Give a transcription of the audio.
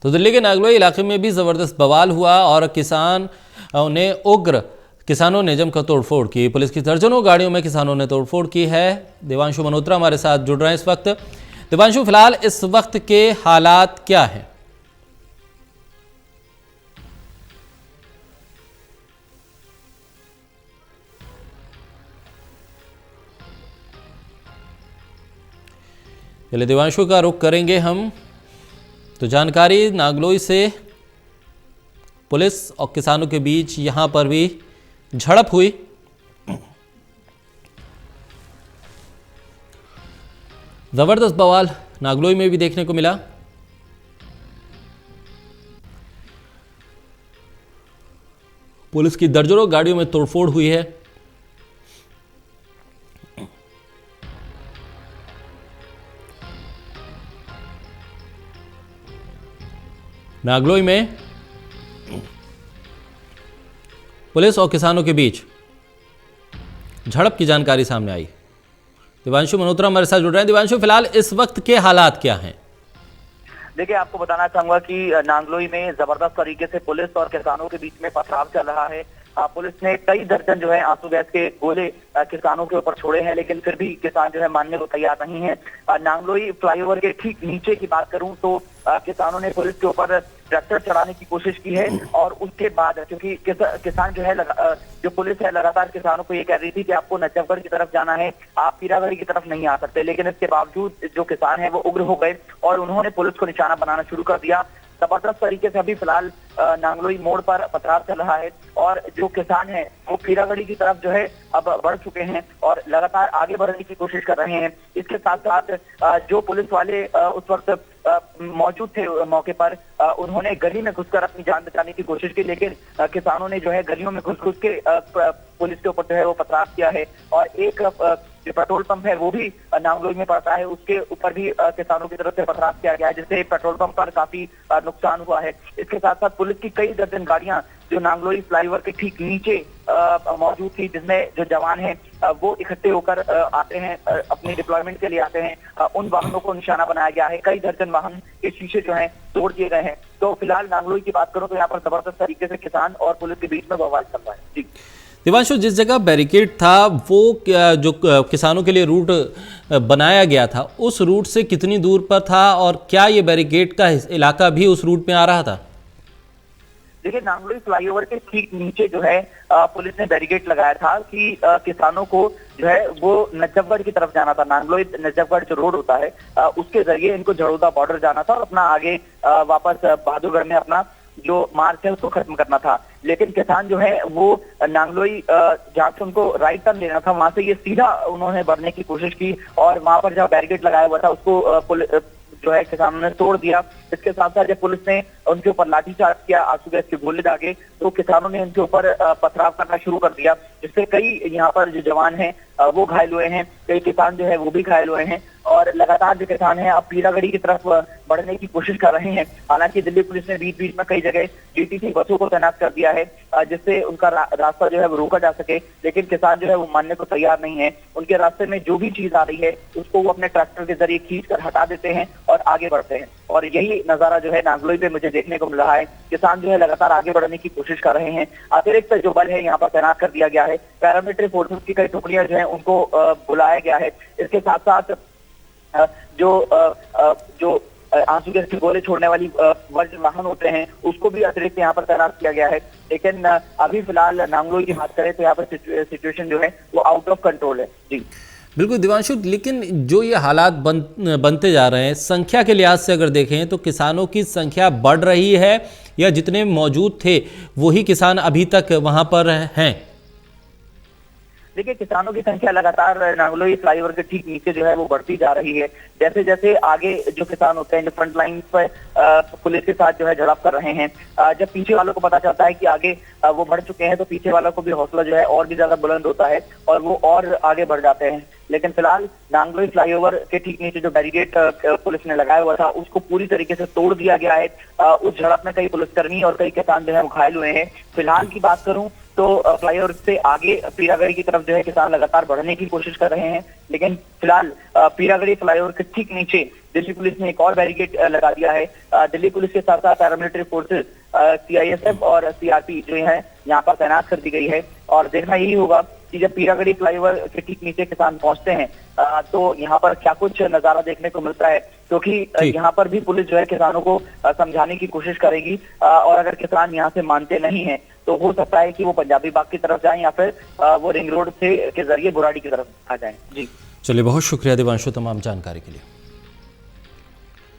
तो दिल्ली के नागलोई इलाके में भी जबरदस्त बवाल हुआ और किसानों ने जमकर तोड़फोड़ की। पुलिस की दर्जनों गाड़ियों में किसानों ने तोड़फोड़ की है। देवांशु मल्होत्रा हमारे साथ जुड़ रहे हैं इस वक्त। देवांशु, फिलहाल इस वक्त के हालात क्या हैं? पहले देवांशु का रुख करेंगे हम। तो जानकारी नागलोई से, पुलिस और किसानों के बीच यहां पर भी झड़प हुई। जबरदस्त बवाल नागलोई में भी देखने को मिला। पुलिस की दर्जनों गाड़ियों में तोड़फोड़ हुई है। नागलोई में पुलिस और किसानों के बीच झड़प की जानकारी सामने आई। देवांशु मल्होत्रा हमारे साथ जुड़ रहे हैं। देवांशु, फिलहाल इस वक्त के हालात क्या हैं? देखिए, आपको बताना चाहूंगा कि नांगलोई में जबरदस्त तरीके से पुलिस और किसानों के बीच में पथराव चल रहा है। पुलिस ने कई दर्जन जो है आंसू गैस के गोले किसानों के ऊपर छोड़े हैं, लेकिन फिर भी किसान जो है मानने को तैयार नहीं है। नांगलोई फ्लाईओवर के ठीक नीचे की बात करूं तो किसानों ने पुलिस के ऊपर ट्रैक्टर चढ़ाने की कोशिश की है और उसके बाद क्योंकि किसान जो है जो पुलिस है लगातार किसानों को ये कह रही थी कि आपको नजफगढ़ की तरफ जाना है, आप पीरागढ़ी की तरफ नहीं आ सकते, लेकिन इसके बावजूद जो किसान है वो उग्र हो गए और उन्होंने पुलिस को निशाना बनाना शुरू कर दिया। जबरदस्त तरीके से अभी फिलहाल नांगलोई मोड़ पर पथराव चल रहा है और जो किसान है वो पीरागढ़ी की तरफ जो है अब बढ़ चुके हैं और लगातार आगे बढ़ने की कोशिश कर रहे हैं। इसके साथ साथ जो पुलिस वाले उस वक्त मौजूद थे मौके पर, उन्होंने गली में घुसकर अपनी जान बचाने की कोशिश की, लेकिन किसानों ने जो है गलियों में घुस घुस के पुलिस के ऊपर जो है वो पथराव किया है और एक जो पेट्रोल पंप है वो भी नांगलोई में पड़ता है, उसके ऊपर भी किसानों की तरफ से पथराव किया गया है, जिससे पेट्रोल पंप पर काफी नुकसान हुआ है। इसके साथ साथ पुलिस की कई दर्जन गाड़ियां जो नांगलोई फ्लाईओवर के ठीक नीचे मौजूद थी, जिसमें जो जवान हैं वो इकट्ठे होकर आते हैं, अपनी डिप्लॉयमेंट के लिए आते हैं, उन वाहनों को निशाना बनाया गया है। कई दर्जन वाहन के शीशे जो हैं तोड़ दिए गए हैं। तो फिलहाल नांगलोई की बात करो तो यहाँ पर जबरदस्त तरीके से किसान और पुलिस के बीच में बवाल चल रहा है। जी देवांशु, जिस जगह बैरिकेड था वो जो किसानों के लिए रूट बनाया गया था, उस रूट से कितनी दूर पर था और क्या ये बैरिकेड का इलाका भी उस रूट में आ रहा था? देखिए, नांगलोई फ्लाईओवर के ठीक नीचे जो है पुलिस ने बैरिकेड लगाया था कि किसानों को जो है वो नजफगढ़ की तरफ जाना था। नांगलोई नजफगढ़ जो रोड होता है उसके जरिए इनको झड़ोदा बॉर्डर जाना था और अपना आगे वापस बहादुरगढ़ में अपना जो मार्च है उसको खत्म करना था। लेकिन किसान जो है वो नांगलोई जहाँ से उनको राइट टर्न लेना था वहां से ये सीधा उन्होंने बढ़ने की कोशिश की और वहां पर जहाँ बैरिकेड लगाया हुआ था उसको जो है किसानों ने तोड़ दिया। इसके साथ साथ जब पुलिस ने उनके ऊपर लाठीचार्ज किया, आंसू गैस के गोले दागे, तो किसानों ने उनके ऊपर पथराव करना शुरू कर दिया, जिससे कई यहाँ पर जो जवान हैं वो घायल हुए हैं, कई किसान जो है वो भी घायल हुए हैं और लगातार जो किसान हैं अब पीरागढ़ी की तरफ बढ़ने की कोशिश कर रहे हैं। हालांकि दिल्ली पुलिस ने बीच बीच में कई जगह डीटीसी बसों को तैनात कर दिया है जिससे उनका रास्ता जो है वो रोका जा सके, लेकिन किसान जो है वो मानने को तैयार नहीं है। उनके रास्ते में जो भी चीज आ रही है उसको वो अपने ट्रैक्टर के जरिए खींच कर हटा देते हैं और आगे बढ़ते हैं और यही नजारा जो है नांगलोई पे मुझे देखने को मिल रहा है। किसान जो है लगातार आगे बढ़ने की कोशिश कर रहे हैं। अतिरिक्त जो बल है यहाँ पर तैनात कर दिया गया है, पैरामिलिट्री फोर्सेस की कई टुकड़ियां जो है उनको बुलाया गया है। इसके साथ साथ जो आंसू गैस के गोले छोड़ने वाली वाहन होते हैं उसको भी अतिरिक्त यहाँ पर तैनात किया गया है। लेकिन अभी फिलहाल नांगलोई की बात करें तो यहाँ पर सिचुएशन जो है वो आउट ऑफ कंट्रोल है। जी बिल्कुल देवांशु, लेकिन जो ये हालात बनते जा रहे हैं, संख्या के लिहाज से अगर देखें तो किसानों की संख्या बढ़ रही है या जितने मौजूद थे वही किसान अभी तक वहां पर हैं? देखिए, किसानों की संख्या लगातार नांगलोई फ्लाईओवर के ठीक नीचे जो है वो बढ़ती जा रही है। जैसे जैसे आगे जो किसान होते हैं जो फ्रंट लाइन पर पुलिस के साथ जो है झड़प कर रहे हैं, जब पीछे वालों को पता चलता है कि आगे वो बढ़ चुके हैं तो पीछे वालों को भी हौसला जो है और भी ज्यादा बुलंद होता है और वो और आगे बढ़ जाते हैं। लेकिन फिलहाल नांगलोई फ्लाईओवर के ठीक नीचे जो बैरिकेड पुलिस ने लगाया हुआ था उसको पूरी तरीके से तोड़ दिया गया है। उस झड़प में कई पुलिसकर्मी और कई किसान जो है वो घायल हुए हैं। फिलहाल की बात करूं तो फ्लाईओवर से आगे पीरागढ़ी की तरफ जो है किसान लगातार बढ़ने की कोशिश कर रहे हैं, लेकिन फिलहाल पीरागढ़ी फ्लाईओवर के ठीक नीचे दिल्ली पुलिस ने एक और बैरिकेड लगा दिया है। दिल्ली पुलिस के साथ साथ पैरामिलिट्री फोर्सेस सीआईएसएफ और सीआरपी जो है यहाँ पर तैनात कर दी गई है। और देखना यही होगा कि जब पीरागढ़ी फ्लाईओवर के ठीक नीचे किसान पहुंचते हैं तो यहाँ पर क्या कुछ नजारा देखने को मिलता है, क्योंकि यहाँ पर भी पुलिस जो है किसानों को समझाने की कोशिश करेगी और अगर किसान यहाँ से मानते नहीं है तो हो सकता है कि वो पंजाबी बाग की तरफ जाएं या फिर वो रिंग रोड से के जरिए बुराड़ी की तरफ आ जाएं। जी चलिए, बहुत शुक्रिया दिवांशु तमाम जानकारी के लिए।